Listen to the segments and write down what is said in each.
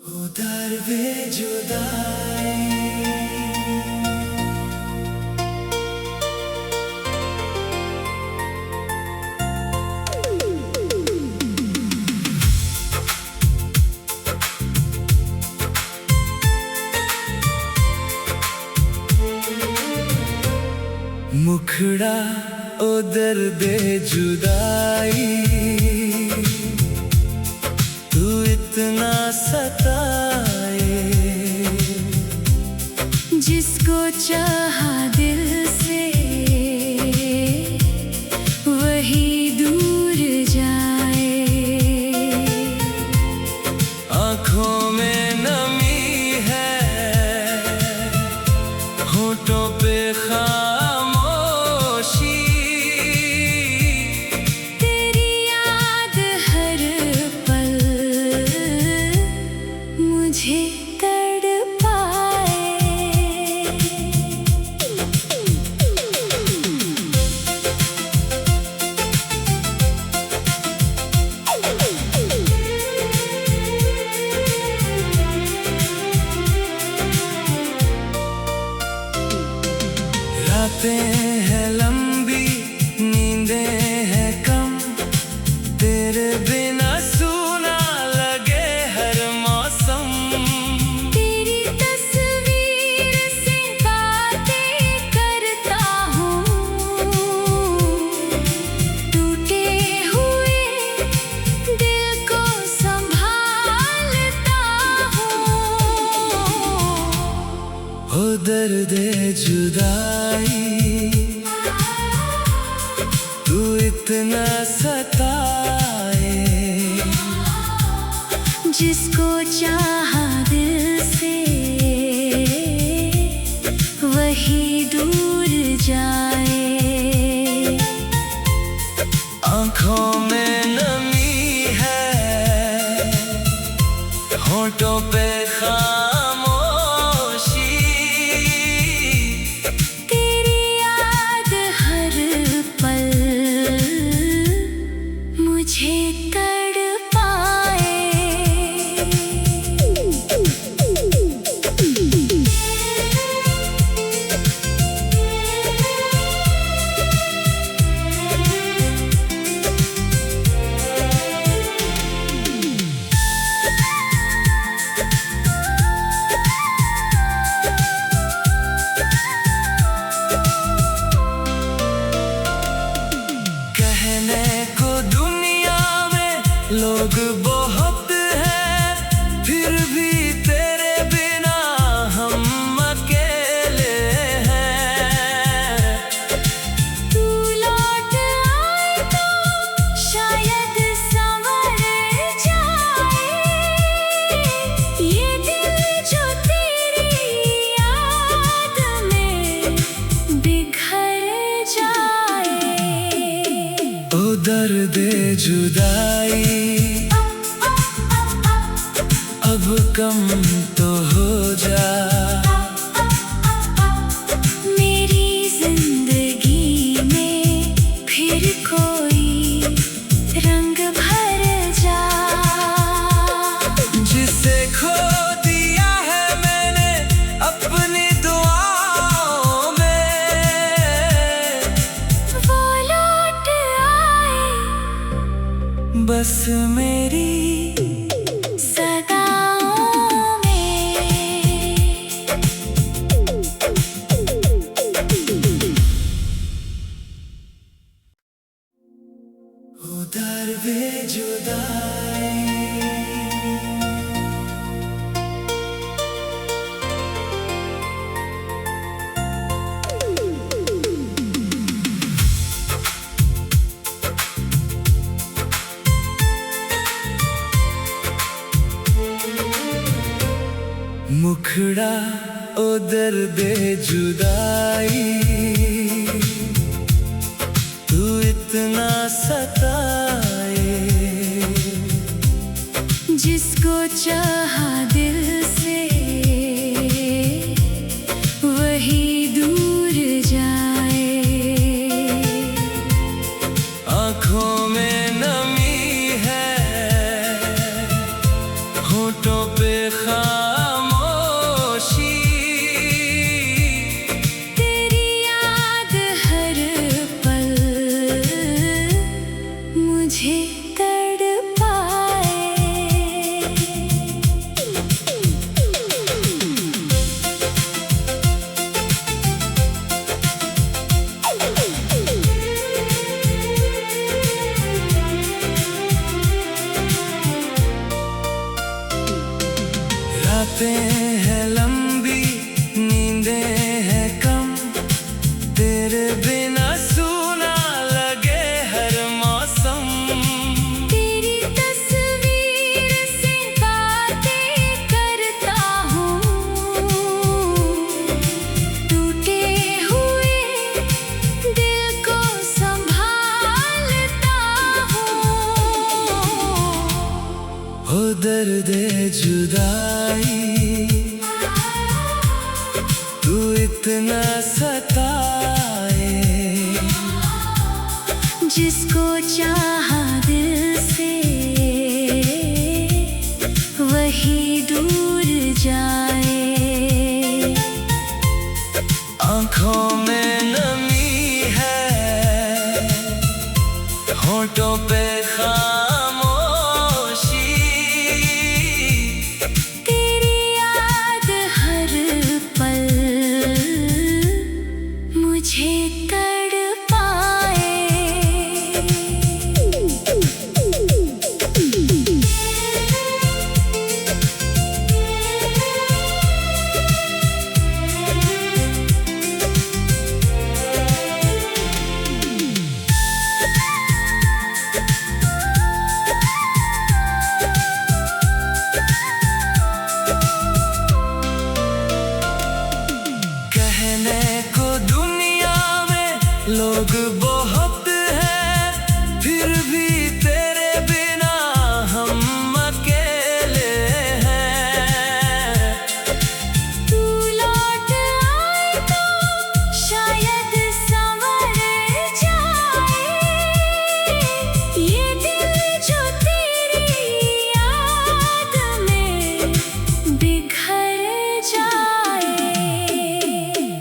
उधर बेजुदाई मुखड़ा उधर बेजुदाई तू इतना सताए जिसको चाहा दिल से वही दूर जाए। आँखों में नमी है, होठों पे खामोशी, तेरी याद हर पल मुझे तड़पाए। रातें हैं लंबी, नींदें हैं कम, तेरे बिना सूना लगे हर मौसम। तेरी तस्वीर से बातें करता हूँ, टूटे हुए दिल को संभालता हूँ। हो दर्द जुदाई तू इतना सताए जिसको चाहा दिल से वही दूर जाए। आँखों में नमी है, होठों पे खामोशी, तेरी याद हर पल मुझे तड़पाए। कहने को दुनिया में लोग बहुत हैं, फिर भी तेरे बिना हम अकेले हैं। तू लौट आए तो शायद संवर जाए ये दिल जो तेरी याद में बिखर जाए। ओ दर्द जुदाई अब कम तो हो जा, मेरी जिंदगी में फिर कोई रंग भर जा। जिसे खो दिया है मैंने अपनी दुआओं में, वो लौट आए बस मेरी सदाओं में। उधर बेजुदाई मुखड़ा उधर बेजुदाई तू इतना सताए जिसको चाहा दिल से वही दूर जाए। आँखों में नमी है, होठों पे रातें हैं लंबी, नींदें हैं कम, तेरे बिना सूना लगे हर मौसम। तेरी तस्वीर से बातें करता हूँ, टूटे हुए दिल को संभालता हूँ। हो दर्द जुदाई तू इतना सताए, जिसको चाहा दिल से वही दूर जाए। आँखों में नमी है, होठों पे खामोशी, तेरी याद हर पल मुझे तड़पाए। कहने को दुनिया में लोग बहुत हैं, फिर भी तेरे बिना हम अकेले हैं। तू लौट आए तो शायद संवर जाए, ये दिल जो तेरी याद में बिखर जाए।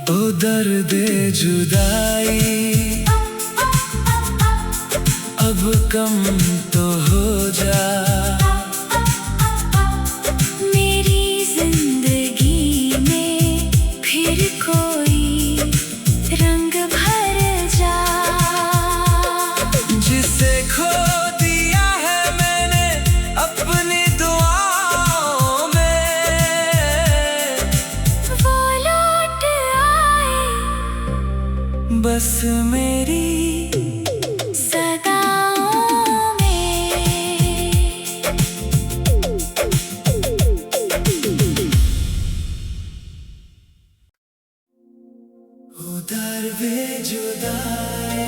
ओ दर्द जुदाई अब कम तो हो जा, मेरी जिंदगी में फिर कोई रंग भर जा। जिसे खो दिया है मैंने अपनी दुआओं में, वो लौट आए बस मेरी सदाओं में। ओ दर्द जुदाई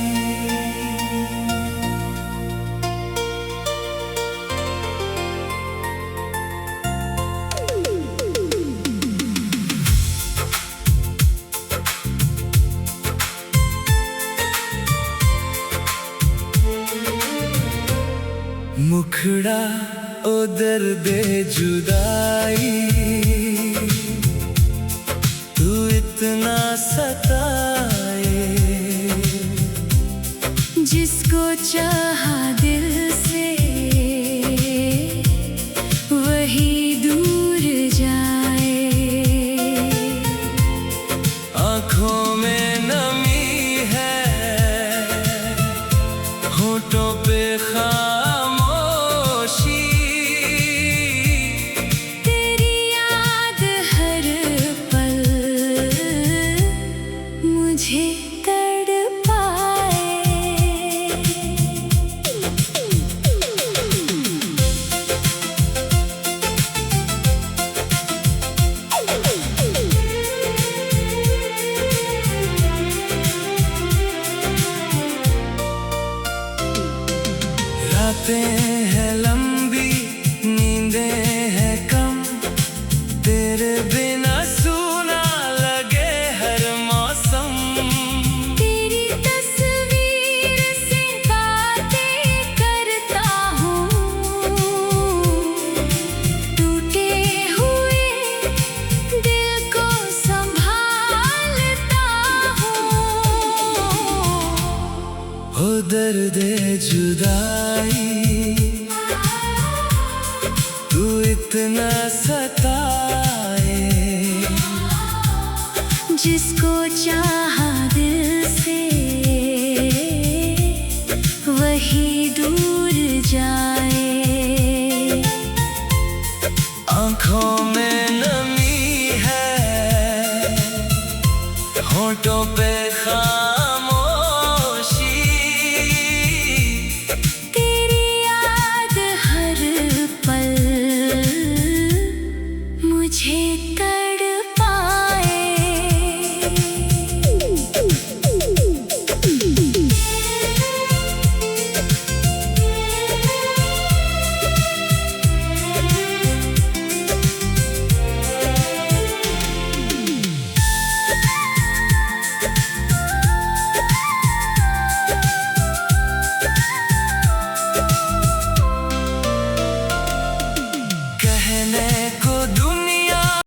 मुखड़ा ओ दर्द जुदाई तू इतना सताए, जिसको चाहा दिल से वही दूर जाए। आँखों में नमी है, होठों पे खामोशी, तेरी याद हर पल मुझे तड़पाए। रातें हैं लंबी, नींदें हैं कम, तेरे बिना सूना लगे हर मौसम। तेरी तस्वीर से बातें करता हूँ, टूटे हुए दिल को संभालता हूँ। हो दर्द जुदाई तू इतना सताए, जिसको चाहा दिल से वही दूर जाए। आँखों में नमी होठों पे खा